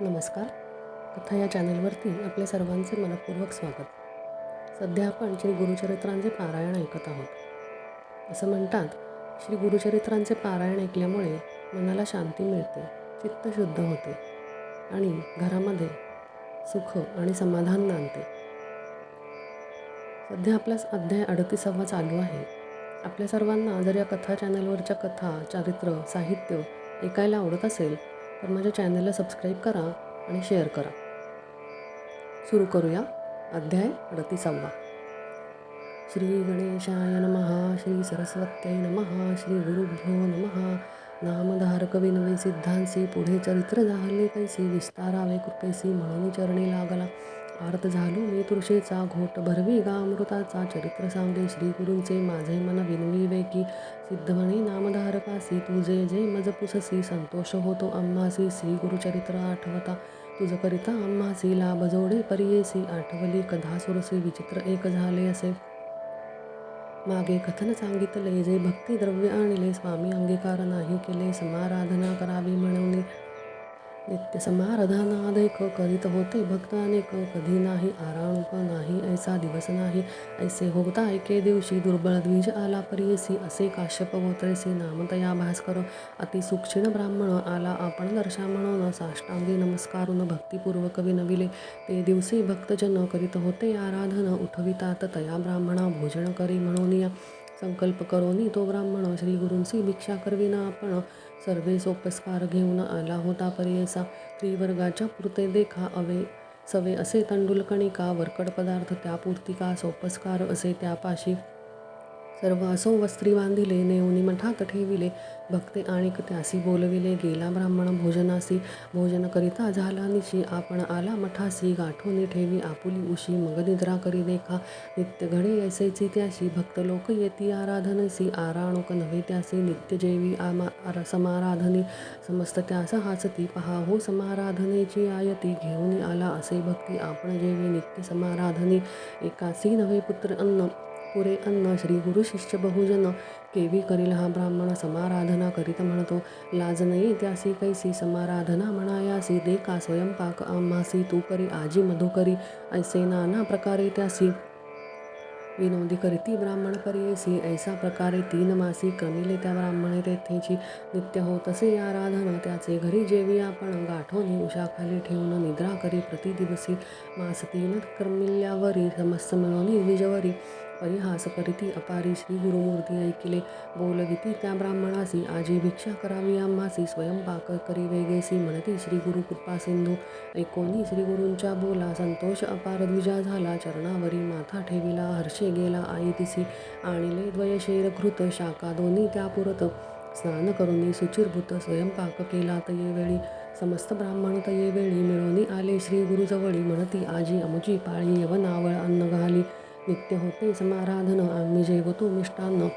नमस्कार. कथा या चॅनलवरती आपले सर्वांचे मनपूर्वक स्वागत. सध्या आपण श्री गुरुचरित्रांचे पारायण ऐकत आहोत. असं म्हणतात, श्री गुरुचरित्रांचे पारायण ऐकल्यामुळे मनाला शांती मिळते, चित्त शुद्ध होते आणि घरामध्ये सुख आणि समाधान नांदते. सध्या आपला अध्याय 38वा चालू आहे. आपल्या सर्वांना जर या कथा चॅनलवरच्या कथा, चारित्र, साहित्य ऐकायला आवडत असेल तर माझ्या चॅनलला सबस्क्राईब करा आणि शेअर करा. सुरू करूया अध्याय 38वा. श्री गणेशाय नमः. श्री सरस्वत्यै नमः. श्री गुरुभ्यो नमः. नामधारक विनवे सिद्धांसी, पुढे चरित्र झाले कैसी, विस्तारावे कृपेसी, म्हणून चरणी लागला. आर्त झालो मी तुळशीचा, घोट भरवी गा अमृताचा, चरित्र सांगे श्री गुरूंचे, माझे मन विनविवे की, सिद्ध म्हणे नामधारकासी, तुझे जे मज पुससी, संतोष होतो आम्हासी, श्री गुरुचरित्र आठवता, तुझ करिता आम्हासी, लाभ जोडे परियेसी, आठवली कधा सुरसी, विचित्र एक झाले असे. मागे कथन सांगितले, जे भक्ती द्रव्य आणले, स्वामी अंगीकार नाही केले, समाराधना करावी म्हणून, नित्य समाराधना देख करीत होते भक्त अनेक, कधी नाही आराणुक नाही ऐसा दिवस नाही, ऐसे होता एके दिवशी, दुर्बळ द्विज आला परियसी, असे काश्यप गोत्रेसी, नामतया भास्कर, अति सुक्षीण ब्राह्मण, आला आपण दर्शा म्हणून, साष्टांगी नमस्कारून भक्तिपूर्वक विनविले. ते दिवशी भक्तजन करीत होते आराधन, उठवितात तया ब्राह्मणा भोजन करी म्हणून या, संकल्प करोनी तो ब्राह्मण, श्री गुरूंसी भिक्षा करविना आपण, सर्वे सोपस्कार घेऊन आला होता परियेसा, त्रिवर्गाच्या पुरते देखा अवे सवे असे तंडुल कणिका, वरकड पदार्थ त्या पूर्तिका, सोपस्कार असे त्यापाशी, सर्व असो वस्त्री बांधिले, नेऊनी मठात ठेविले, भक्ते आणिक त्यासी बोलविले, गेला ब्राह्मण भोजनासी, भोजन करिता झाला निशी, आपण आला मठासी, गाठोनी ठेवी आपुली उशी, मग निद्रा करी देखा, नित्य घडे ऐसेची त्याशी, भक्त लोक येती आराधनसी, आराणुक नव्हे त्यासी, नित्य जेवी समाराधनी, समस्त त्यास हासती, पहा हो समाराधनेची आयती, घेऊन आला असे भक्ती आपण जेवी, नित्य समाराधनी, एकासी नव्हे पुत्र अन्न पुरे अन्न, श्री गुरु शिष्य बहुजन, केवी करील हा ब्राह्मण समाराधना करीत म्हणतो, लाज नाही त्यासी कैसी, समाराधना म्हणायासी, दे का स्वयंपाक आम्हासी, तू करी आजी मधुकरी, ऐसे नाना प्रकारे त्यासी, विनोदी करीती ब्राह्मण परियेसी, ऐसा प्रकारे 3 मासी, क्रमिले त्या ब्राह्मणे तेथेची, नित्य होतसे आराधन त्याचे घरी, जेवी आपण गाठोनी उशाखाली ठेवून, निद्रा करी प्रतिदिवसी, मास 3 क्रमिल्यावरी, समस्त मिळवणी विजवरी, परिहास करीती अपारी, श्री गुरुमूर्ती ऐकिले, बोलविती त्या ब्राह्मणासी, आजी भिक्षा करावी आम्हासी, स्वयंपाक करी वेगेसी, म्हणती श्री गुरु कृपा सिंधू, ऐकोनी श्री गुरूंच्या बोला, संतोष अपार द्विजा झाला, चरणावरी माथा ठेविला, हर्षे गेला आई तिसी, आणिले द्वयशेर घृत, शाखा दोन्ही त्या पुरत, स्नान करुनी सुचिरभूत, स्वयंपाक केला तये वेळी, समस्त ब्राह्मण तये वेळी, मिळवणी आले श्री गुरुजवळी, म्हणती आजी अमुची पाळी, यवनावळ अन्न घाली, नित्य होते समाराधन, आम्ही जेवतो मिष्टान्न,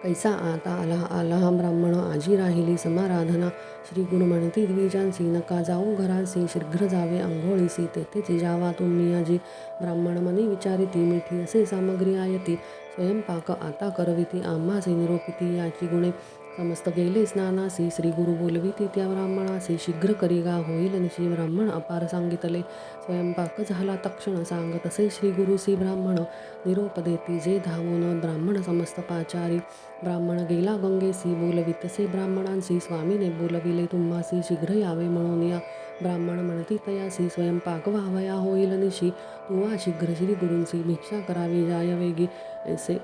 कैसा आता आला हा ब्राह्मण, आजी राहिली समाराधना, श्री गुरु म्हणती द्विजांसी, नका जाऊ घरांसी, शीघ्र जावे अंघोळीसी, तेथेच जावा तुम्ही आजी, ब्राह्मण मनी विचारिती, मिठी असे सामग्री आयती, स्वयंपाक आता करविती, आम्हासी निरोपिती याची गुणे, समस्त गेले स्नानासी, श्री गुरु बोलविती त्या ब्राह्मणासी, शीघ्र करी गा होईल निशी, ब्राह्मण अपार सांगितले, स्वयंपाक झाला तक्षण, सांगत असे श्री गुरुसी ब्राह्मण, निरोप देती जे धावून, ब्राह्मण समस्त पाचारी, ब्राह्मण गेला गंगेसी, बोलवितसे ब्राह्मणांसी, स्वामीने बोलविले तुम्हासी, शीघ्र यावे म्हणून या, ब्राह्मण म्हणती तयासी, स्वयंपाक व्हावया होईल निशी, तू वा शीघ्र श्री गुरूंसी, भिक्षा करावी जाय वेगी, ऐसे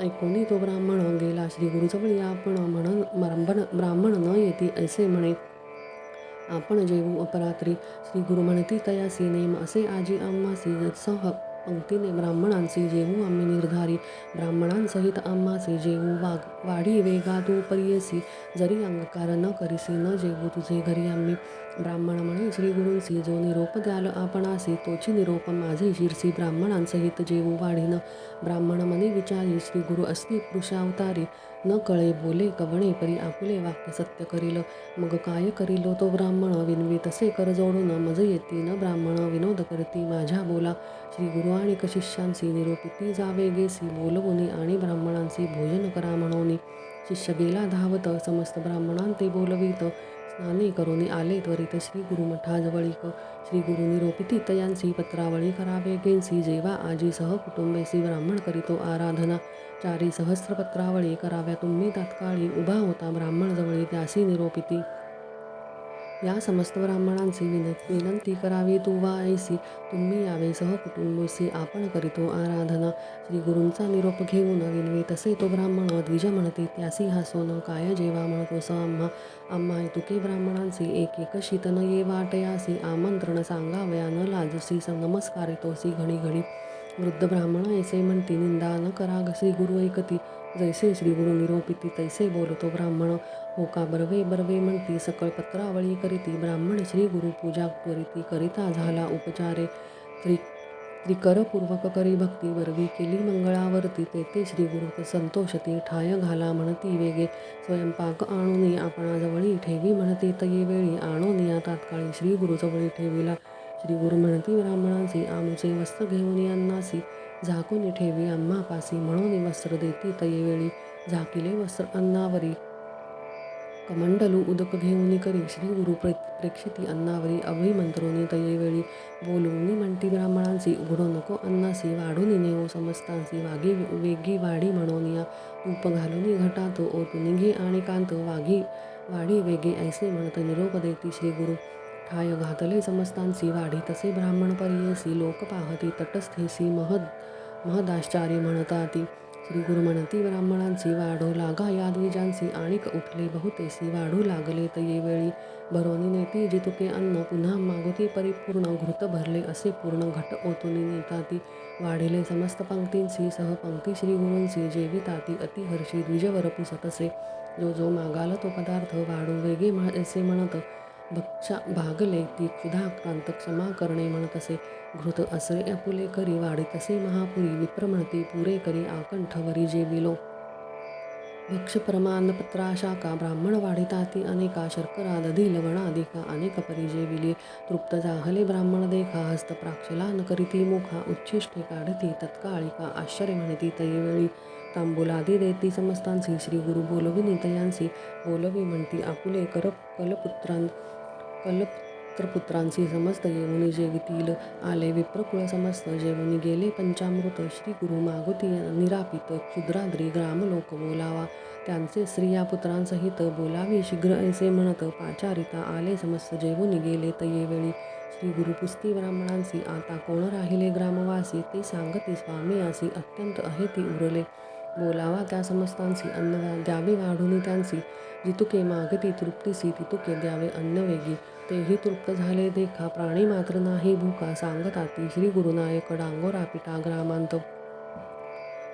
ऐकोनी तो ब्राह्मण गेला श्री गुरुजवळी, आपण ब्राह्मण न येती ऐसे म्हणे, आपण जेवू अपरात्री, श्री गुरु म्हणती तयासी, नेम असे आजी आम्हासी, सह पंक्तीने ब्राह्मणांसी जेवू आम्ही निर्धारी, ब्राह्मणांसहित आम्हासी जेवू वाढी वेगा तू परियेसी, जरी अंगकार न करीसी, न जेवू तुझे घरी आम्ही, ब्राह्मण म्हणे श्री गुरूंसी, जो निरोप द्याल आपणासी, तोची निरोप माझे शिरसी, ब्राह्मणांसहित जेवू वाढीन, ब्राह्मण मनी विचारी, श्री गुरु असती पुरुषावतारी, न कळे बोले कवणे परी, आपुले वाक्य सत्य करील, मग काय करीलो तो ब्राह्मण, विनवी तसे कर जोडून, मज येती न ब्राह्मण विनोद करती माझ्या बोला, श्री गुरु आणि शिष्यांसी निरोपिती जावे गेसी, बोलवुनी आणि ब्राह्मणांसी भोजन करा म्हणून, शिष्य गेला धावत, समस्त ब्राह्मणांते बोलवीत, स्नाने करोनी आले त्वरित श्री गुरुमठाजवळीक श्री गुरु निरोपिती तयांसी पत्रावळी करावे गेंसी जेवा आजी सहकुटुंबेसी ब्राह्मण करीतो आराधना चारी सहस्र पत्रावळी कराव्या तुम्ही तात्काळी उभा होता ब्राह्मण जवळी त्यासी निरोपिती या समस्त ब्राह्मणांची विनंती करावी तू वा ऐसी तुम्ही यावे सहकुटुंबसी आपण करीतो आराधना श्री गुरूंचा निरोप घेऊन विनवे तसे तो ब्राह्मण द्विज म्हणते त्यासी हासोन काय जेवा म्हणतोस आम्हा तुके ब्राह्मणांची एक एक शीतन ये वाटयासी आमंत्रण सांगावया न लाजसी नमस्कारितोसी घडी घडी वृद्ध ब्राह्मण ऐसे म्हणती निंदा न करा श्री गुरु ऐकती जैसे श्री गुरु निरोपिती तैसे बोलतो ब्राह्मण हो का बर्वे बर्वे म्हणती सकळ पत्रावळी करीती ब्राह्मण श्री गुरु पूजा त्वरिती करिता झाला उपचारे त्रिकरपूर्वक करी भक्ती वरवी केली मंगळावरती तेथे श्री गुरु संतोषती ठाय घाला म्हणती वेगे स्वयंपाक आणूनी आपणाजवळी ठेवी म्हणती तये वेळी आणूनिया तात्काळी श्री गुरुजवळी ठेविला श्री गुरु म्हणती ब्राह्मणांसी आमुचे वस्त्र घेऊन अन्नासी झाकून ठेवी आम्हा पासी म्हणून वस्त्र देती तये वेळी झाकिले वस्त्र अन्नावरी कमंडलू उदक घेऊन करी श्री गुरु प्रेक्षिती अन्नावरी अभिमंत्रोनी तये वेळी बोलवून म्हणती ब्राह्मणांसी उघडो नको अन्नासी वाढून नेवो समस्तांसी वेगी वाढी म्हणून या तूप घालून घटात ओतून घे आणि कांत वाढी वेगे ऐसे म्हणत निरोप देती श्री गुरु ठाय घातले समस्तांसी वाढी तसे ब्राह्मण पर्येसी लोक पाहती तटस्थेसी महदाश्चार्य म्हणताती श्री गुरु म्हणती ब्राह्मणांची वाढो लागा या द्विजांसी आणिक उठले बहुतेसी वाढू लागले तये वेळी भरोनी नेती जितुके अन्न पुन्हा मागोती परिपूर्ण घृत भरले असे पूर्ण घट ओतुनी नेताती वाढिले समस्त पंक्तींसी सहपंक्ती श्री गुरूंसी जेविताती अतिहर्षी द्विजवर पुसतसे जो मागाल तो पदार्थ वाढू वेगे असे म्हणत भक्षा भागले ती क्षुधाक्रांत क्षमा करणे म्हणतसे घृत असरे अपुले करी वाढीतसे महापुरी विप्र म्हणती पुरे करी आकंठवरी जेविलो भक्ष परमान्नपत्रा शाखा ब्राह्मण वाढिताती अनेका शर्करा दधी लवणादिका अनेक परी जेविली तृप्त जाहले ब्राह्मण देखा हस्त प्राक्षलान करीती मुखा उच्छिष्टे काढती तत्काळिका आश्चर्य म्हणती तयवेळी तांबुलादी देती समस्तांसी श्री गुरु बोलविनी तयांसी बोलवी म्हणती आपुले कलपुत्रांसी समस्त येऊनी जेवितील आले विप्रकुळ समस्त जेवुनी गेले पंचामृत श्री गुरु मागुती निरापित क्षुद्राद्री ग्रामलोक बोलावा त्यांचे स्त्रिया पुत्रांसहित बोलावी शीघ्र ऐसे म्हणत पाचारिता आले समस्त जेवुनी गेले तये वेळी श्री गुरु पुस्ती ब्राह्मणांसी आता कोण राहिले ग्रामवासी ते सांगती स्वामी आसी अत्यंत आहे ती उरले बोलावा त्या समस्तांसी अन्न द्यावे वाढून त्यांसी जितुके मागती तृप्तीसी तितुके द्यावे अन्न वेगी तेही तृप्त झाले देखा प्राणी मात्र नाही भूका सांगताती श्री गुरुनायक डांगोरा पिटा ग्रामांत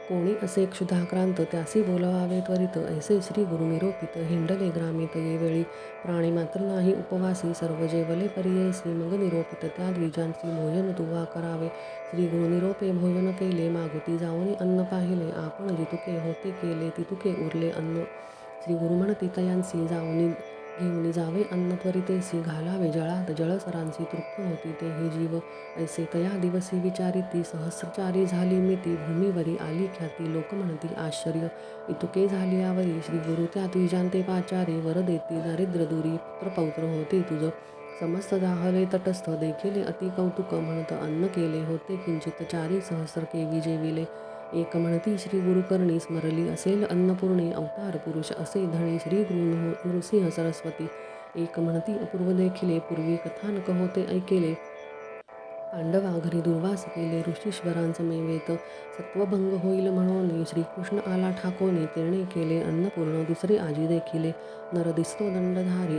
कोणी असे क्षुधाक्रांत त्यासी बोलवावे त्वरित ऐसे श्री गुरु निरोपित हिंडले ग्रामित ये वेळी प्राणी मात्र नाही उपवासी सर्व जेवले पर्ययसी मग निरोपित त्या द्विजांची भोजन तुवा करावे श्री गुरु निरोपे भोजन केले मागुती जाऊन अन्न पाहिले आपण जितुके होते केले तितुके उरले अन्न श्री गुरु म्हणती तयांसी जाऊन घेऊन जावे अन्न त्वरितेसी घालावे जळात जळसरांसी तृप्त होती तेही जीव ऐसे तया दिवसी विचारिती सहस्रचारी झाली मिती भूमीवरी आली ख्याती लोक म्हणती आश्चर्य इतुके झाली यावरी श्री गुरु त्या द्विजांते पाचारे वर देती दारिद्र्य दुरी पुत्रपौत्र होते तुझ समस्त दाहले तटस्थ देखिले अति कौतुक म्हणत अन्न केले होते किंचित चारी सहस्र केवी जेविले एक म्हणती श्री गुरुकर्णी स्मरली असेल अन्नपूर्णे अवतार पुरुष असे धणे श्री गुरु नृसिंह सरस्वती एक म्हणती अपूर्व देखिले पूर्वी कथानक होते ऐकेले पांडवा घरी दुर्वास केले ऋषीश्वरांसमवेत सत्वभंग होईल म्हणून श्रीकृष्ण आला ठाकोनी तेणे केले अन्नपूर्ण दुसरे आजी देखिले नर दिसतो दंडधारी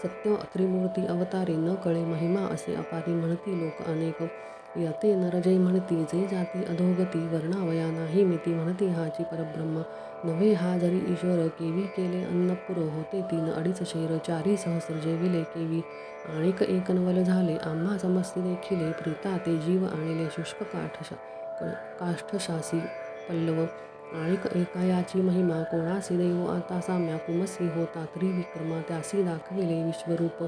सत्य त्रिमूर्ती अवतारी न कळे महिमा असे अपारी म्हणती लोक अनेक यते नरजय म्हणती जे जाती अधोगती वर्णावया नाही मिती म्हणती हाची परब्रह्म नव्हे हा जरी ईश्वर केवी केले अन्नपुर होते 3-2.5 शेर 4 सहस्र जेविले केवी आणिक एक नवल झाले आम्हा समस्ती देखिले प्रीता ते जीव आणले शुष्क काष्ठशासी पल्लव आणिक एका याची महिमा कोणासी देऊ आता साम्या कुमसी होता त्रिविक्रमा त्यासी दाखविले विश्वरूप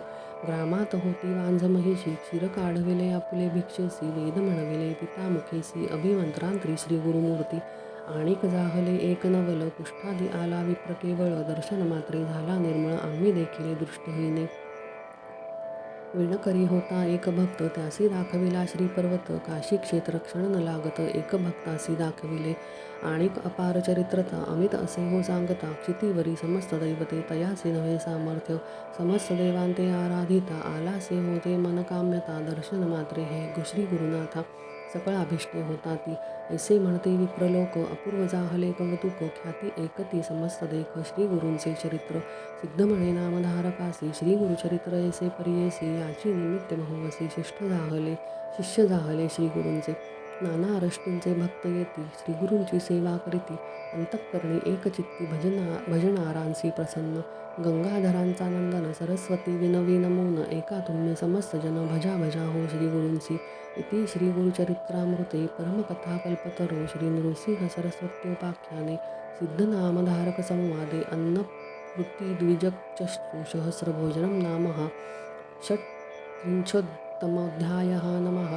ग्रामात होती वांझ महिषी क्षीर काढविले आपुले भिक्षेसी वेद म्हणविले पितामुखेसी अभिमंत्रांत्री श्री गुरुमूर्ती आणिक जाहले एक नवल कुष्ठादी आला विप्र केवळ दर्शन मात्रे झाला निर्मळ आम्ही देखील दृष्टीहीने विण करी होता एक भक्त त्यासी दाखविला श्रीपर्वत काशी क्षेत्र क्षण न लागत एक भक्तासी दाखविले आणिक अपार चरित्रता अमित असे हो सांगता क्षितीवरी समस्त दैवते तयासी नव्हे सामर्थ्य समस्त देवांते आराधिता आलासे होते मनकाम्यता दर्शन मात्रे हे श्री गुरुनाथा सकळ अभिष्टे होता ती ऐसे म्हणते विप्रलोक अपूर्व जाहले कौतुक ख्याती एकती समस्त देख श्री गुरूंचे चरित्र सिद्ध म्हणे नामधारकासी श्री गुरुचरित्र ऐसे परियेसी याची निमित्त बहुवसी शिष्य जाहले श्री गुरूंचे नाना अरष्टींचे भक्त येती श्री गुरूंची सेवा करीती अंतःकरणी एकचित्ती भजनारांसी प्रसन्न गंगाधरांचा नंदन सरस्वती विनवी नमून एका तुम्ही समस्त जन भजा भजा हो श्री गुरूंसी इति श्री गुरुचरित्रामृते परमकथा कल्पतरो श्री नृसिंह सरस्वत्योपाख्याने सिद्धनामधारक संवादे अन्नवृत्तिद्विजचक्षुसहस्रभोजनं नाम षट्त्रिंशोत्तमोऽध्यायः नमः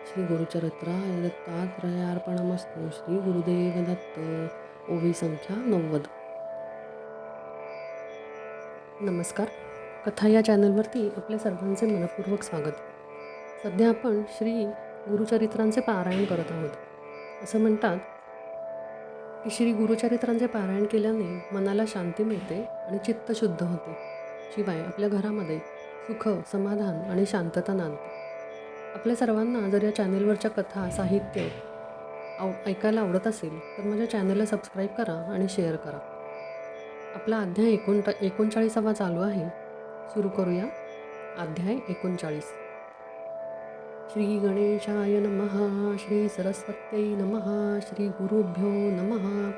श्री गुरुचरित्राय दत्तात्रयार्पणमस्तु श्री गुरुदेव दत्त ओवी संख्या 90. नमस्कार. कथा या चॅनलवरती आपल्या सर्वांचे मनपूर्वक स्वागत. सध्या आपण श्री गुरुचरित्रांचे पारायण करत आहोत. असं म्हणतात की श्री गुरुचरित्रांचे पारायण केल्याने मनाला शांती मिळते आणि चित्त शुद्ध होते. शिवाय आपल्या घरामध्ये सुख, समाधान आणि शांतता नांदते. आपल्या सर्वांना जर या चॅनलवरच्या कथा, साहित्य ऐकायला आवडत असेल तर माझ्या चॅनलला सबस्क्राईब करा आणि शेअर करा. आपला अध्याय 39वा चालू आहे. सुरू करूया. अध्याय 39. श्री गणेशाय नमः. श्री सरस्वत्यै नमः. श्री गुरुभ्यो नमः.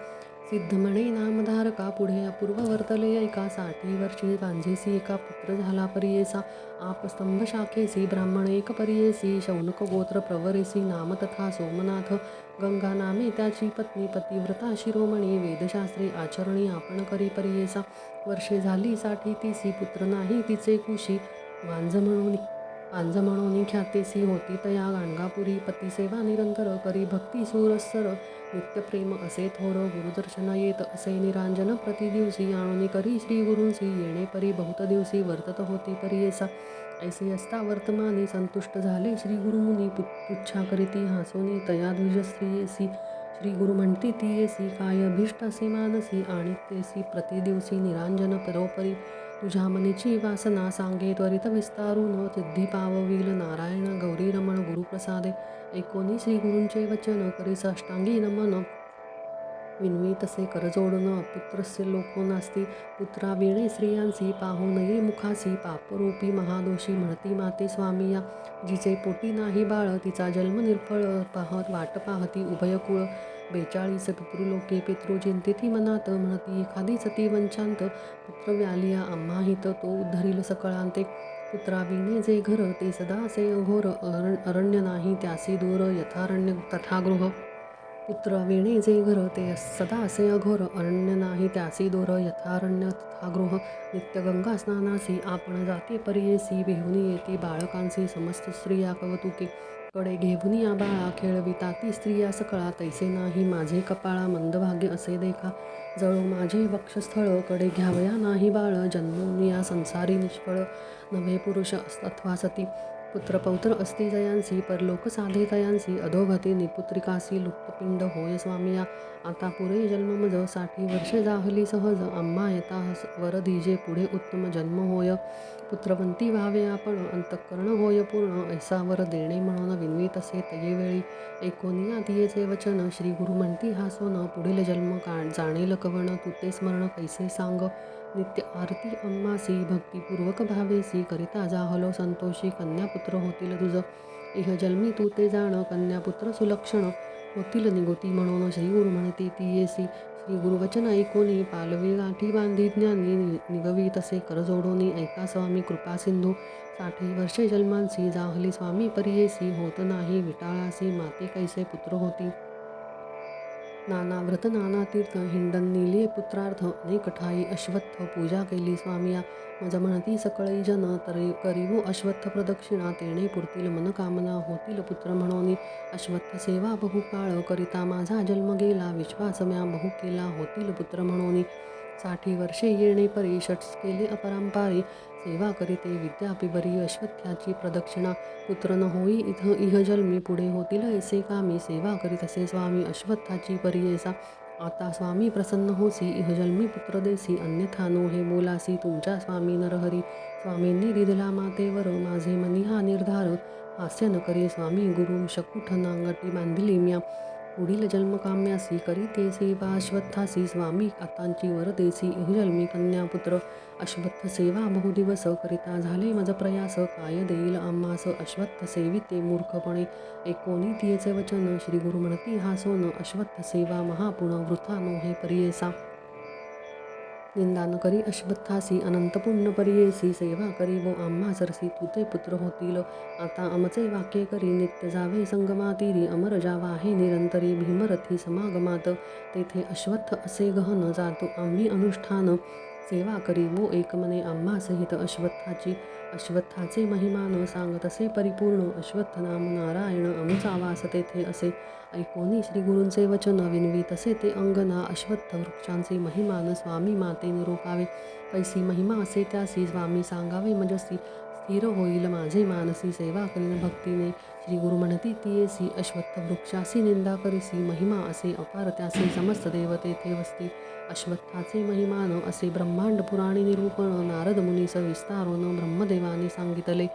सिद्धमणे नामधारका पुढे अपूर्व वर्तले ऐका 60 वर्षी गांजेसी एका पुत्र झाला परियेसा आप स्तंभ शाखेसी ब्राह्मण एक परियेसी शौनक गोत्र प्रवरेसी नाम तथा सोमनाथ गंगा नामे त्याची पत्नी पतिव्रता शिरोमणी वेदशास्त्री आचरणी आपण करी परियेसा वर्षे झाली 60 तीसी पुत्र नाही तिचे कुशी मांज म्हणून ख्यातेसी होती तया गाणगापुरी पतिसेवा निरंतर करी भक्ती सुरस्सर नित्यप्रेम असे थोर गुरुदर्शन येत असे निरांजन प्रतिदिवसी आणून करी श्री गुरूंसी येणे परी बहुत दिवसी वर्तत होती परियेसा ऐसे असता वर्तमानी संतुष्ट झाले श्री गुरुमुनी पुच्छा करीती हासोनी तया द्विजस्त्रियेसी श्री गुरु म्हणती ती येसी काय अभिष्ट असे मानसी आणि तेसी प्रतिदिवसी निरांजन परोपरी तुझ्या मनीची वासना सांगे त्वरित विस्तारून सिद्धी पावविल नारायण गौरी रमण गुरुप्रसादे ऐकोनी श्री गुरूंचे वचन करी साष्टांगी नमन विनवी तसे करजोडून पुत्रस्य लोको नास्ती पुत्रा विणे स्त्रियांसी पाहू नये मुखासी पापरूपी महादोषी म्हणती माते स्वामिया जिचे पोटी नाही बाळ तिचा जन्म निर्फळ वाट पाहती उभयकुळ 42 पितृलोके पितृचिंतिती मनात म्हणती एखादी सती वंचांत पुत्र व्यालिया आम्हाहित तो उद्धरील सकळांते पुत्रा विणे जे घर ते सदा असे अघोर अरण्य नाही त्यासी दूर यथारण्य तथा गृह पुत्र विणे जे घर ते सदा असे अघोर अरण्य नाही त्यासी दोर यथारण्य तथा गृह नित्य गंगा स्नानासी आपण जाते परियेसी बेहुनी येती बाळकांसी समस्त स्त्रिया कवतुके कडे घेऊन या बाळा खेळविता ती स्त्रिया सकळा तैसे नाही माझे कपाळा मंदभाग्य असे देखा जळो माझे वक्षस्थळ कडे घ्यावया नाही बाळ जन्मून या संसारी निष्फळ नवे पुरुष अथवा सती पुत्रपौत्र अस्ति जयांसी परलोक साधे तयांसी अधोगती निपुत्रिकासी लुप्तपिंड होय स्वामिया आता पुरे जन्म मज 60 वर्षे जाहली सहज आम्हा येता वर दिजे पुढे उत्तम जन्म होय पुत्रवंती व्हावे आपण अंतःकरण होय पूर्ण ऐसा वर देणे म्हणून विनवी तसे तये वेळी ऐकोनिया तियेचे वचन श्री गुरु म्हणती हासोन पुढील जन्म जाणेल कवण तू ते स्मरण कैसे सांग नित्य आरती अम्मासी भक्तिपूर्वक भावेसी करिता जाहलो संतोषी कन्यापुत्र होतील तुझ इह जन्मी तू ते जाण कन्यापुत्र सुलक्षण होतील निगोती म्हणून श्री गुरु म्हणते ती येसी श्री गुरुवचन ऐकोनी पालवी गाठी बांधी ज्ञानी निगवी तसे करजोडोनी ऐका स्वामी कृपा सिंधू 60 वर्षे जन्मांसी जाहली स्वामी परियेसी होत नाही विटाळासी माते कैसे पुत्र होती नाना व्रत नाना तीर्थ हिंडन नेलिये पुत्रार्थ अनेक ठाई अश्वत्थ पूजा केली स्वामिया मज म्हणती सकळी जन तरी करीवो अश्वत्थ प्रदक्षिणा तेणे पुरतील मनकामना होतील पुत्र म्हणून अश्वत्थ सेवा बहुकाळ करिता माझा जन्म गेला विश्वास म्या बहु केला होतील पुत्र म्हणून 60 वर्षे येणे परी षट्स केले अपरांपारी सेवा करीते विद्यापि बरी अश्वत्थाची प्रदक्षिणा पुत्र न होई इह जन्मी पुढे होतील ऐसे कामी सेवा करीत असे स्वामी अश्वत्थाची परीयेसा आता स्वामी प्रसन्न होसी इह जन्मी पुत्र देसी अन्यथा नो हे बोलासी तुमच्या स्वामी नरहरी स्वामींनी दिधला मातेवर माझे मनी हा निर्धार हास्य न करे स्वामी गुरु शकुठ नांगटी बांधली म्या पुढील जन्मकाम्यासी करीते सेवा अश्वत्थासी स्वामी आतांची वर देसी इहजन्मी कन्यापुत्र अश्वत्थ सेवा बहुदिवस करिता झाले मज प्रयास काय देईल आम्हास अश्वत्थ सेविते मूर्खपणे एकोणी तियेचे वचन श्री गुरु म्हणती हा सोन अश्वत्थ सेवा महापुण वृथा नो हे परियेसा निंदान करी अश्वत्थासी अनंत पुण्य परियेसी सेवा करी वो आम्हा सरसी तुते पुत्र होतील आता आमचे वाक्य करी नित्य जावे संगमातीरी अमर जावा हे निरंतरी भीमरथी समागमात तेथे अश्वत्थ असे गहन जातो आम्ही अनुष्ठान सेवा करी वो एकमने आम्हा सहित अश्वत्थाचे महिमान सांगतसे परिपूर्ण अश्वत्थ नाम नारायण अमुचा वास तेथे असे ऐकोनी श्री गुरूंचे वचन विनवी तसे ते अंगना अश्वत्थ वृक्षांचे महिमान स्वामी माते निरोपावे कैसी महिमा असे त्यासी स्वामी सांगावे मजसी स्थिर होईल माझे मानसी सेवा करीन भक्तीने श्री गुरु म्हणती तियेसी अश्वत्थ वृक्षासी निंदा करीसी महिमा असे अपार त्यासी समस्त देव तेथे वसती अश्वत्थाचे महिमान असे ब्रह्मांड पुराणी निरूपण नारद मुनीस विस्तारोन ब्रह्मदेवाने सांगितले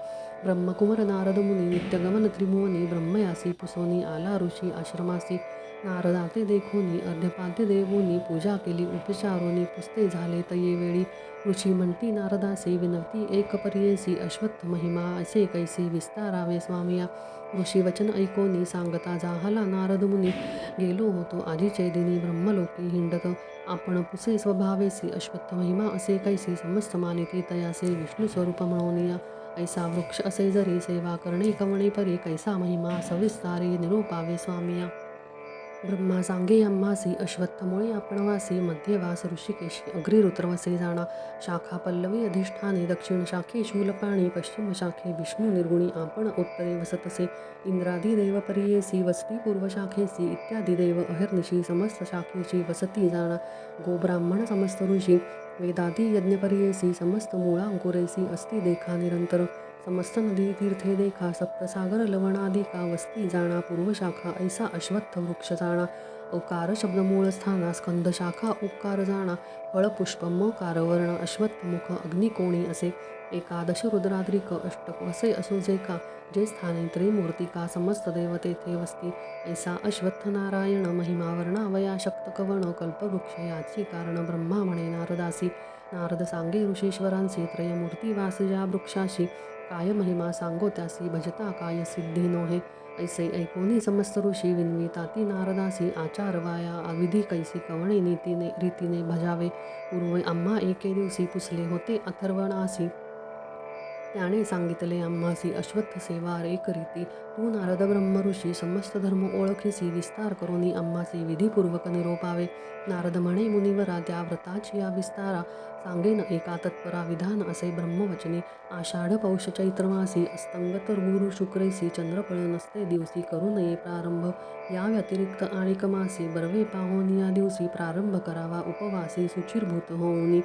ब्रह्मकुमार नारद मुनी नित्यगमन त्रिभुवनी ब्रह्मयासी पुसोनी आला ऋषी आश्रमासी नारदाते देखोनी अर्ध्यपाद्य देवोनी पूजा केली उपचारोनी पुस्ते झाले तये वेळी ऋषी म्हणती नारदासे विनवती एक पर्येसी अश्वत्थ महिमा असे कैसे विस्तारावे स्वामिया ऋषी वचन ऐकोनी सांगता जाहला नारद मुनी गेलो होतो आजीचे दिनी ब्रह्मलोकी हिंडत आपण पुसे स्वभावेसी अश्वत्थ महिमा असे कैसी समस्त मानिती तयासे विष्णू स्वरूप म्हणून ऐसा वृक्ष असे जरी सेवा करणे कवणे परी कैसा महिमा सविस्तारे निरोपावे स्वामिया ब्रह्मा सांगे आम्हासी अश्वत्थमुळे आपण वासी मध्यवास ऋषिकेशी अग्री रुद्रवसे जाणा शाखा पल्लवी अधिष्ठाने दक्षिण शाखे शूलपाणी पश्चिम शाखे विष्णू निर्गुणी आपण उत्तरे वसतसे इंद्रादी देव परियेसी वसती पूर्व शाखेसी इत्यादी देव अहिर्निशी समस्त शाखेची वसती जाणा गोब्राह्मण समस्त ऋषी वेदादी यज्ञपरियेसी समस्त मूळांकुरेसी अस्ति देखा निरंतर समस्त नदी तीर्थे देखा सप्तसागर लवणादिका वस्ती जाणा पूर्व शाखा ऐसा अश्वत्थ वृक्ष जाणा ओकार शब्द मूळ स्थाना स्कंद शाखा उकार जाणा फळ पुष्प मकार वर्ण अश्वत्थ मुख अग्निकोणी असे एकादश रुद्राद्रिक अष्टक वसे असो जे का जे स्थाने त्रिमूर्तिका समस्त देव तेथे वस्ती ऐसा अश्वत्थ नारायण महिमा वर्णावया शक्त कवण कल्पवृक्ष याची कारण ब्रह्मा म्हणे नारदासी नारद सांगे ऋषीश्वरांसी त्रयमूर्ती वास ज्या वृक्षाशी काय महिमा सांगो त्यासी भजता काय सिद्धी नोहे ऐसे ऐकोनी समस्त ऋषी विनवी ताती नारदासी आचार वाया अविधी कैसी कवणे नीतीने रीतीने भजावे पूर्वे आम्हा एके दिवशी पुसले होते अथर्वणासी त्याने सांगितले आम्हासी अश्वत्थ सेवा रे करीती तू नारद ब्रह्म ऋषी समस्त धर्म ओळखीसी विस्तार करोनी आम्हासी विधीपूर्वक निरोपावे नारद म्हणे मुनिवरा त्या व्रताची या विस्तारा सांगेन एका तत्परा विधान असे ब्रह्मवचनी आषाढ पौष चैत्रमासी अस्तंगत गुरु शुक्रेसी चंद्रफळ नसते दिवसी करू नये प्रारंभ या व्यतिरिक्त आणिक मासी बर्वे पाहोनी या दिवशी प्रारंभ करावा उपवासी सुचिरभूत होऊनी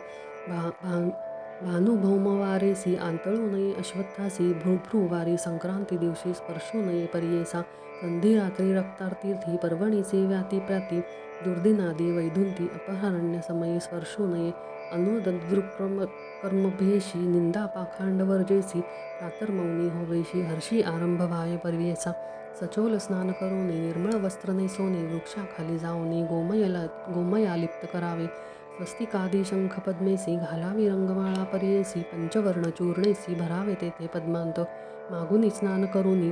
भानुभौमवारेसी आंतळू नये अश्वत्थासी भ्रुवारी संक्रांती दिवशी स्पर्शू नये परियेसा संधी रात्री रक्तार्थीर्थी पर्वणीचे व्याती प्राती दुर्दिनादी वैधुंती अपहारण्य समयी स्पर्शू नये कर्मभेशी निंदा पाखांड वर्जेसी प्रातर्मौनी होवेशी हर्षी आरंभ व्हावे परियेसा सचोल स्नान करोने निर्मळ वस्त्र नेसोने वृक्षाखाली जाऊने गोमयालिप्त करावे स्वस्तिकादी शंख पद्मेसी घालावी रंगमाळा परियेसी पंचवर्ण चूर्णेसी भरावे तेथे पद्मांत मागुनी स्नान करुनी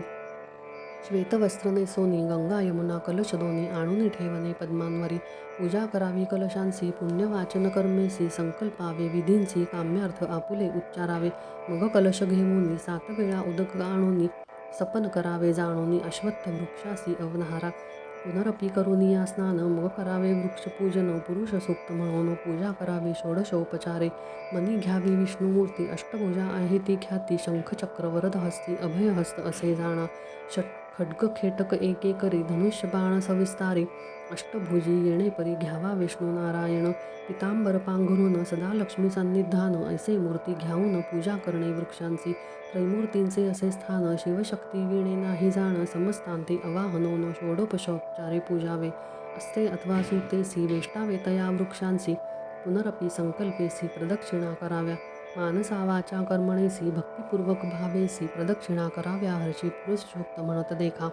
श्वेतवस्त्र नेसोनी गंगा यमुना कलश दोनी आणून ठेवणे पद्मांवरी पूजा करावी कलशांसी पुण्यवाचन कर्मेसी संकल्पावे विधींसी काम्यार्थ आपुले उच्चारावे मग कलश घेऊनी 7 वेळा उदक आणूनी सपन करावे जाणोनी अश्वत्थ वृक्षासी अवधारा पुनरपि करुनिया स्नान मग करावे वृक्षपूजन पुरुष सूक्त म्हणून पूजा करावी षोडशोपचारे मनी घ्यावी विष्णुमूर्ती अष्टभुजा आहे ती ख्याती शंख चक्र वरद हस्ती अभयहस्त असे जाणा खड्ग खेटक एके करी धनुष्य बाण सविस्तारी अष्टभुजी येणे परी घ्यावा विष्णू नारायण पितांबर पांघरून सदा लक्ष्मी सन्निधान ऐसे मूर्ती घ्यावून पूजा करणे वृक्षांची त्रैमूर्तींचे असे स्थान शिवशक्ती वीणे नाही जाण समस्तांती अवाहनोन षोडोपचारे पूजावे असते अथवा सुतेसी वेष्टावे तया वृक्षांसी पुनरपि संकल्पेसी प्रदक्षिणा कराव्या मानसा वाचा कर्मणेसी भक्तिपूर्वक भावेसी प्रदक्षिणा कराव्या हर्षी पुरुषोक्त म्हणत देखा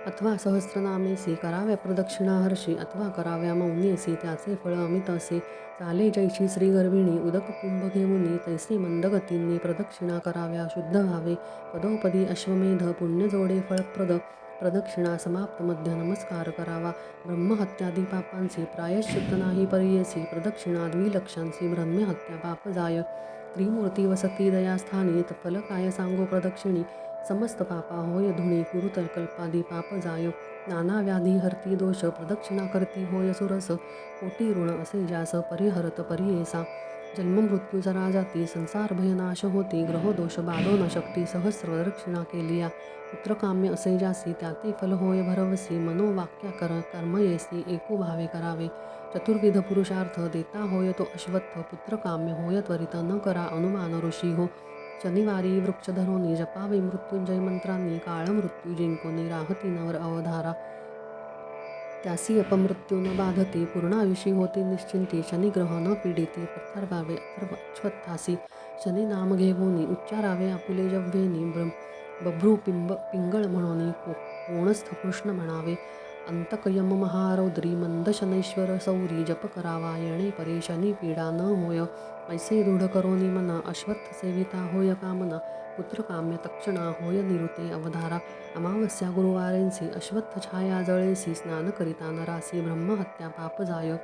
अथवा सहस्रनामेसी कराव्या प्रदक्षिणा हर्षी अथवा कराव्या मौनीसी त्याचे फळ अमित असे चाले जैशी श्रीगर्भिणी उदक कुंभ घेऊनी तैसे मंदगतींनी प्रदक्षिणा कराव्या शुद्ध व्हावे पदोपदी अश्वमेध पुण्य जोडे फळप्रद प्रदक्षिणा समाप्त मध्य नमस्कार करावा ब्रह्महत्यादी पापांची प्रायश्चित्त नाही परियेसी प्रदक्षिणा द्विलक्षांची ब्रह्महत्या पाप जाय त्रिमूर्ती वसती दयास्थानी फल काय सांगो प्रदक्षिणी समस्त पापा होय धुणी कुरुतकल्पादी पाप जाय नाना व्याधी हरती दोष प्रदक्षिणा करती होय सुरस कोटी ऋण असे ज्यास परिहरत परियेसा जन्ममृत्यू जरा जाती संसार भयनाश होती ग्रहोदोष बाधो न शक्ती सहस्र प्रदक्षिणा केलिया पुत्रकाम्य असे ज्यासी त्याते फल होय भरवसी मनोवाक्या कर्मयेसी एको भावे करावे चतुर्विध पुरुषार्थ देता होय तो अश्वत्थ पुत्रकाम्य होय त्वरित न करा अनुमान ऋषी हो शनिवारी वृक्ष धरोनी जपावे मृत्युंजय मंत्रांनी काळ मृत्यू जिंकोनी राहती नवर अवधारा त्यासी अपमृत्यू न बाधती पूर्णायुषी होती निश्चिंती शनिग्रह न पीडिती पथर्वावे अश्वत्थासी शनी नाम घेवोनी उच्चारावे आपुले जव्येनी बभ्रू पिंगळ म्हणून कोणस्थ कृष्ण म्हणावे अंतकयम महारौद्री मंद शनैश्वर सौरी जप करावा येणे परे शनी पीडा न होय ऐसे दृढ करोनी मना अश्वत्थ सेविता होय कामना पुत्रकाम्य तक्षणा होय निरुते अवधारा अमावस्या गुरुवारेंसी अश्वत्थ छाया जळेसी स्नान करिता नरासी ब्रह्महत्या पाप जाय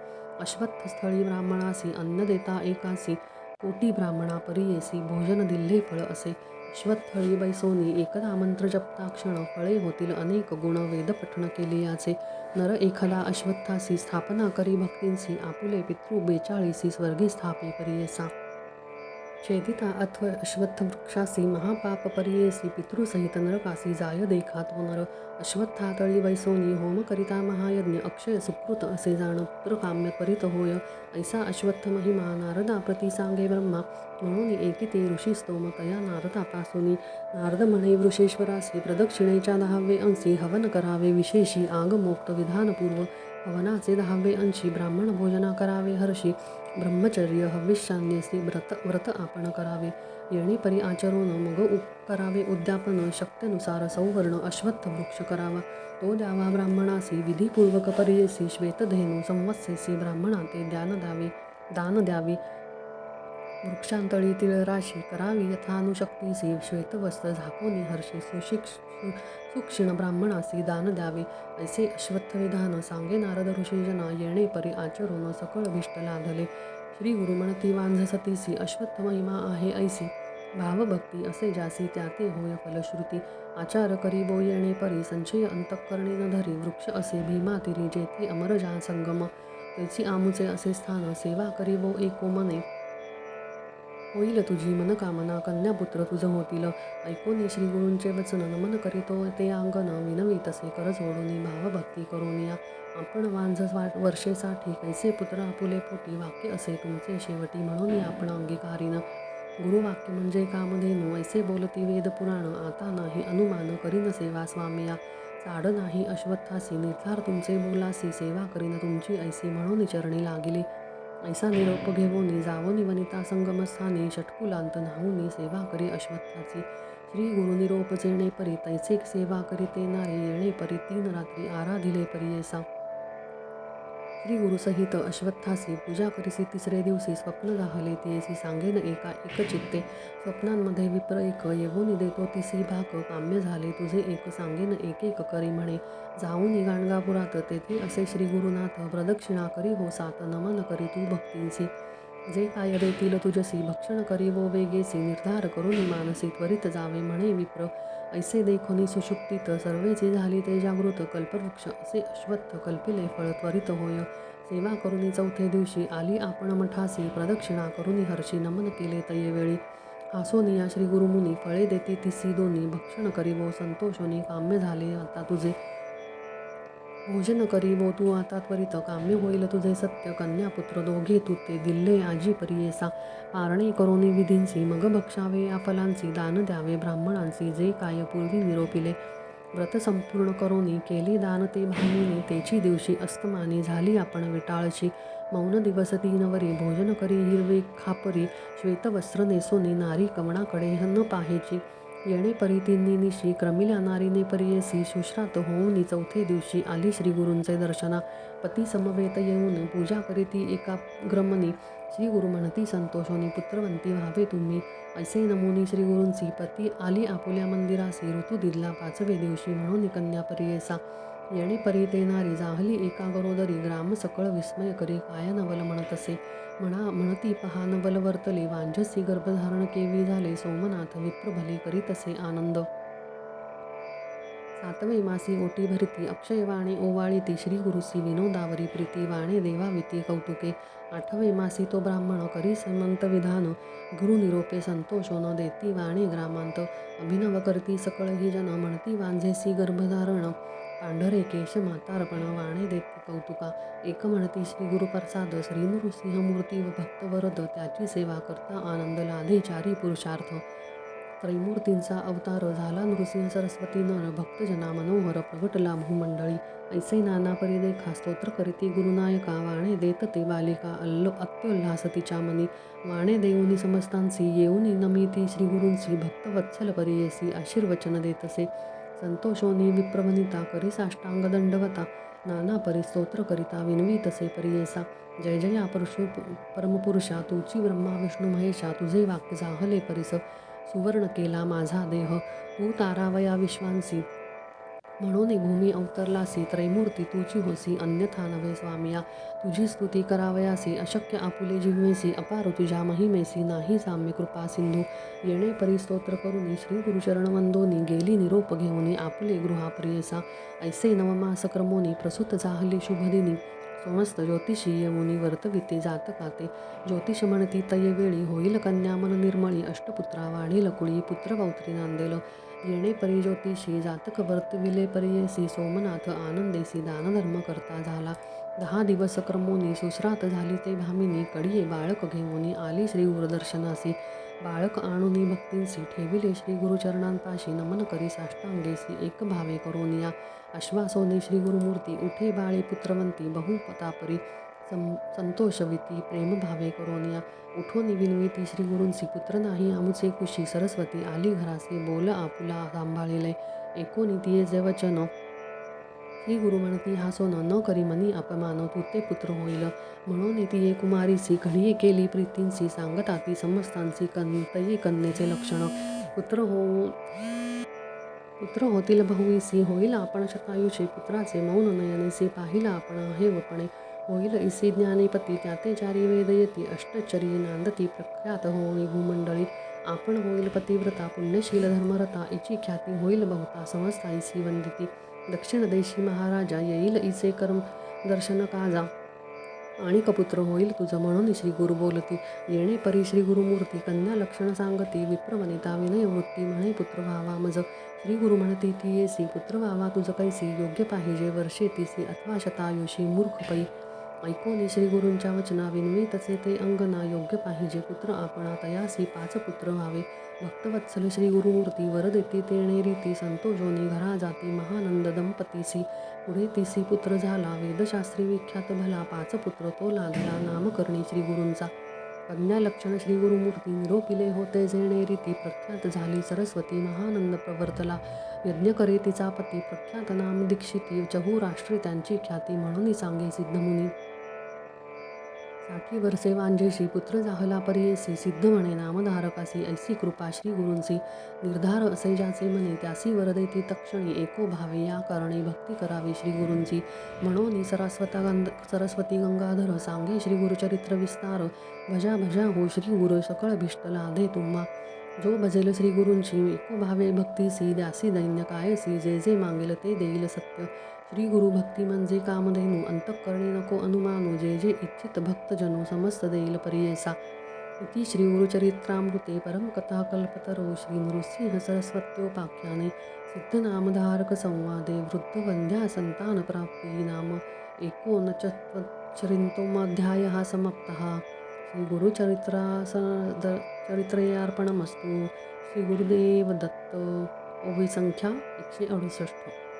अश्वत्थ स्थळी ब्राह्मणासी अन्न देता एकासी कोटी ब्राह्मणा परियेसी भोजन दिल्ले फळ असे अश्वत्थळी बैसोनी एकदा मंत्र जपता क्षण फळे होतील अनेक गुण वेद पठण केले याचे नर एखादा अश्वत्थासी स्थापना करी भक्तींसी आपुले पितृ 42 स्वर्गी स्थापे परियेसा छेदिता अथवा अश्वत्थ वृक्षासी महापाप परियेसी पितृसहित नरकासी जाय देखा तो नर अश्वत्थातळी वैसोनी होम करिता महायज्ञ अक्षय सुकृत असे जाण पुत्रकाम्य करीत होय ऐसा अश्वत्थ महिमा नारदा प्रती सांगे ब्रह्मा म्हणून एकी ते ऋषी स्तोम तया नारदापासूनी नारद म्हणे वृषेश्वरासी प्रदक्षिणेच्या 10वे अंशी हवन करावे विशेषी आगमोक्त विधानपूर्व हवनाचे 10वे अंशी ब्राह्मण भोजना करावे हर्षी ब्रह्मचर्य हविष्यान्यसी व्रत आपण करावे येणे परी आचरून मग करावे उद्यापन शक्त्यनुसार सौवर्ण अश्वत्थ वृक्ष करावा तो द्यावा ब्राह्मणासी विधिपूर्वक परियेसी श्वेतधेनु संवत्सेसी ब्राह्मणा ते दान द्यावे वृक्षांतळी तिळराशी करावी यथानुशक्तीसी श्वेतवस्त्र झाकोनी हर्षी सुक्षिण ब्राह्मणासी दान द्यावे ऐसे अश्वत्थ विधान सांगे नारद ऋषीजना येणे परी आचरून सकळ भिष्ट लाधले श्री गुरु म्हणती वांझ सतीसी अश्वत्थ महिमा आहे ऐसी भावभक्ती असे जासी त्याते होय फलश्रुती आचार करी बो येणे परी संशय अंतःकरणी न धरी वृक्ष असे भीमातिरी जेथे अमरजा संगम त्याची आमुचे असे स्थान सेवा करी बो एको मने होईल तुझी मनकामना कन्यापुत्र तुझ होतील ऐकोनी श्री गुरूंचे वचन नमन करीतो ते अंगण विनवी तसे कर जोडूनी भावभक्ती करूनिया आपण वांझ वर्षेसाठी कैसे पुत्र आपुले पोटी वाक्य असे तुमचे शेवटी म्हणून आपण अंगीकारीन गुरुवाक्य म्हणजे कामधेनू ऐसे बोलती वेद पुराण आता नाही अनुमान करीन सेवा स्वामिया चाड नाही अश्वत्थासी निर्धार तुमचे बोलासी सेवा करीन तुमची ऐसी म्हणून चरणी लागिले ऐसा निरोप घेवोनी जावोनी वनिता संगमस्थानी षटकुलांत न्हावूनी सेवा करी अश्वत्थाची श्री गुरु निरोप जेणे परी तैसे सेवा करीते नारे येणे परी 3 रात्री आराधिले परियेसा श्री गुरुसहित अश्वत्थासी पूजा करिसी 3रे दिवशी स्वप्न जाहले तेसी सांगेन एका एकचित्ते स्वप्नांमध्ये विप्र एक येवोनी देतो तिसी भाक काम्य झाले तुझे एक सांगेन एक करी म्हणे जाऊनी गाणगापुरात तेथे असे श्री गुरुनाथ प्रदक्षिणा करी हो सात नमन करी तू भक्तींसी जे काय देतील तुझसी भक्षण करी वो वेगेसी निर्धार करून मानसी त्वरित जावे म्हणे विप्र ऐसे देखोनी सुषुप्तीत सर्वेची झाली ते जागृत कल्पवृक्ष असे अश्वत्थ कल्पिले फळ त्वरित होय. सेवा करुनी चौथे दिवशी आली आपण मठासी प्रदक्षिणा करुनी हर्षी नमन केले तये वेळी. हासोनिया श्री गुरुमुनी फळे देती तिसी दोन्ही भक्षण करीवो संतोषोनी काम्य झाले आता तुझे. भोजन करीवो तू आता त्वरित काम्य होईल तुझे सत्य कन्या पुत्र दोघे तू ते दिल्ले आजी परियेसा. पारणे करोनी विधींसी मग भक्षावे या फलांसी दान द्यावे ब्राह्मणांसी जे काय पूर्वी निरोपिले. व्रत संपूर्ण करोनी केले दान ते भामिनी तेची दिवशी अस्तमानी झाली आपण विटाळची. मौन दिवस तीनवरी भोजन करी हिरवे खापरी श्वेतवस्त्र नेसोनी नारी कमळाकडे न पाहेची. येणे परी तिन्ही निशी क्रमिल्या नारीने परियेसी सुश्रात होऊनी चौथे दिवशी आली श्री गुरूंचे दर्शना. पती समवेत येऊन पूजा करीती एकाग्रमनी श्री गुरु म्हणती संतोषोनी पुत्रवंती व्हावे तुम्ही. ऐसे नमुनी श्री गुरूंची पती आली आपुल्या मंदिरासी ऋतू दिला पाचवे दिवशी म्हणून कन्या परियेसा. येणे परी ते नारी जाहली एका गरोदरी ग्राम सकळ विस्मय करी काय नवल म्हणतसे. म्हणती पहा नवल वर्तले वांझसी गर्भधारण केवी झाले सोमनाथ विप्र भले करीतसे आनंद. सातवे मासी ओटी भरती अक्षय वाणे ओवाळीती श्री गुरुसी विनोदावरी प्रीती वाणे देवाविती कौतुके. आठवे मासी तो ब्राह्मण करी समंत विधान गुरु निरोपे संतोषो न देती वाणे ग्रामांत. अभिनव करती सकळ ही जन म्हणती वांझेसी गर्भधारण पांढरे केश मातार्पण वाणे देती कौतुका. एक म्हणती श्री गुरुप्रसाद श्री नृसिंह मूर्ती व भक्तवरद त्याची सेवा करता आनंद लाधे चारी पुरुषार्थ. त्रैमूर्तींचा अवतार झाला नृसिंह सरस्वती नर भक्तजना मनोहर प्रगटला भूमंडळी. ऐसे नाना परी देखा स्तोत्र करीती गुरुनायका वाणे देत ते बालिका अत्योल्हास तिच्या मनी. वाणे देऊनी समस्तांसी येऊनी नमिती श्री गुरूंसी भक्तवत्सल परियेसी आशीर्वचन देतसे. संतोषोनी विप्रवनिता करी साष्टांग दंडवता नाना परी स्तोत्र करिता विनवीतसे परियेसा. जय जया परमपुरुषा तूची ब्रह्मा विष्णू महेशा तुझे वाक्य जाहले परिस. सुवर्ण केला माझा देह तू तारावया विश्वांसी म्हणून भूमी अवतरलासी. त्रैमूर्ती तुची होसी अन्यथा नव्हे स्वामिया. तुझी स्तुती करावयासी अशक्य आपुले जिव्हेसी अपार तुझ्या महिमेसी नाही साम्य कृपा सिंधू. येणे परी स्तोत्र करुनी श्री गुरुचरण वंदोनी गेली निरोप घेऊनी आपुले गृहाप्रियेसा. ऐसे नवमास क्रमोनी प्रसूत जाहली शुभदिनी समस्त ज्योतिषी येऊनी वर्तविते जातकाते. ज्योतिष म्हणती तये वेळी होईल कन्या मन निर्मळी अष्टपुत्रा वाढील कुळी पुत्र पौत्री नांदेल. येणे परी ज्योतिषी जातक वर्तविले परियेसी सोमनाथ आनंदेसी दानधर्म करता झाला. 10 दिवस क्रमोनी सुश्रात झाली ते भामिनी कडिये बाळक घेऊनी आली श्री गुरुदर्शनासी. बाळक आणुनी भक्तींसी ठेविले श्री गुरुचरणांपाशी नमन करी साष्टांगेसी एक भावे करोनिया. आश्वासोने श्री गुरुमूर्ती उठे बाळे पुत्रवंती बहुपतापरी संतोषविती प्रेम भावे करोनिया. उठोनी विनविती श्री गुरूंसी पुत्र नाही आमुचे कुशी सरस्वती आली घरासी बोल आपुला सांभाळिले. एकोनी तिये वचन श्री गुरु म्हणती हासोन न करी मनी अपमान तू ते पुत्र होईल. म्हणून तिये कुमारीसी घडीये केली प्रीतींसी सांगताती समस्तांसी तये कन्येचे लक्षण. पुत्र होतील बहुवीसी होईल आपण शतायुषे पुत्राचे मौन नयनेसी पाहिला आपण हेवपणे. होईल इसी ज्ञानीपती त्याते चारी वेद येती अष्टचरी नांदती प्रख्यात होऊनी भूमंडळी. आपण होईल पतिव्रता पुण्यशील धर्मरता इची ख्याती होईल बहुता समस्ता इसी वंदिती. दक्षिण देशी महाराजा येईल इचे कर्म दर्शन काजा आणि कपुत्र होईल तुझ म्हणून श्री गुरु बोलती. येणे परी श्री गुरुमूर्ती कन्या लक्षण सांगती विप्रवनिता विनय वृत्ती म्हणे पुत्र व्हावा मज. श्री गुरु म्हणती ती येसी पुत्र व्हावा तुझ कैसी योग्य पाहिजे वर्षे तिसी अथवा शतायुषी मूर्ख पै. ऐकोनी श्री गुरूंच्या वचना विनवीतचे ते अंगना योग्य पाहिजे पुत्र आपणा तयासी 5 पुत्र व्हावे. भक्तवत्सल श्री गुरुमूर्ती वर देती तेणे रीती संतोषोनी घरा जाती महानंद दंपतीसी. पुढे तिसी पुत्र झाला वेदशास्त्री विख्यात भला 5 पुत्र तो लाभला नामकरणी श्री गुरूंचा. कन्या लक्षण श्री गुरुमूर्ती निरोपिले होते जेणे रीती प्रख्यात झाली सरस्वती महानंद प्रवर्तला. यज्ञ करे तिचा पती प्रख्यात नाम दीक्षिती चहूराष्ट्री त्यांची ख्याती म्हणून सांगे सिद्धमुनी. 60 वर्षे वांझेशी पुत्र जाहला परियेसी सिद्ध म्हणे नामधारकासी ऐसी कृपा श्री गुरूंसी. निर्धार असे ज्याचे म्हणे त्यासी वर देती तक्षणी एको भावे या कारणे भक्ती करावी श्री गुरूंची. म्हणून सरस्वती गंगाधर सांगे श्री गुरुचरित्र विस्तार. भजा भजा हो श्री गुरु सकळ भिष्ट लाधे तुम्हा. जो भजेल श्री गुरूंची एको भावे भक्तीसी द्यासी दैन्य कायसी जे जे मागेल ते देईल सत्य. श्री गुरु भक्ती म्हणजे कामधेनू अंतःकरणी नको अनुमानू जे जे इच्छित भक्तजनो समस्त देईल परियेसा. इति श्री गुरुचरित्रामृते परमकथा कल्पतरो श्री नृसिंह सरस्वत्योपाख्याने सिद्धनामधारक संवादे वृद्धवंध्या संतान प्राप्ती नाम 39 समाप्तः. श्री चरित्रे अर्पणमस्तु. श्री गुरुदेव दत्त. ओवी संख्या 168.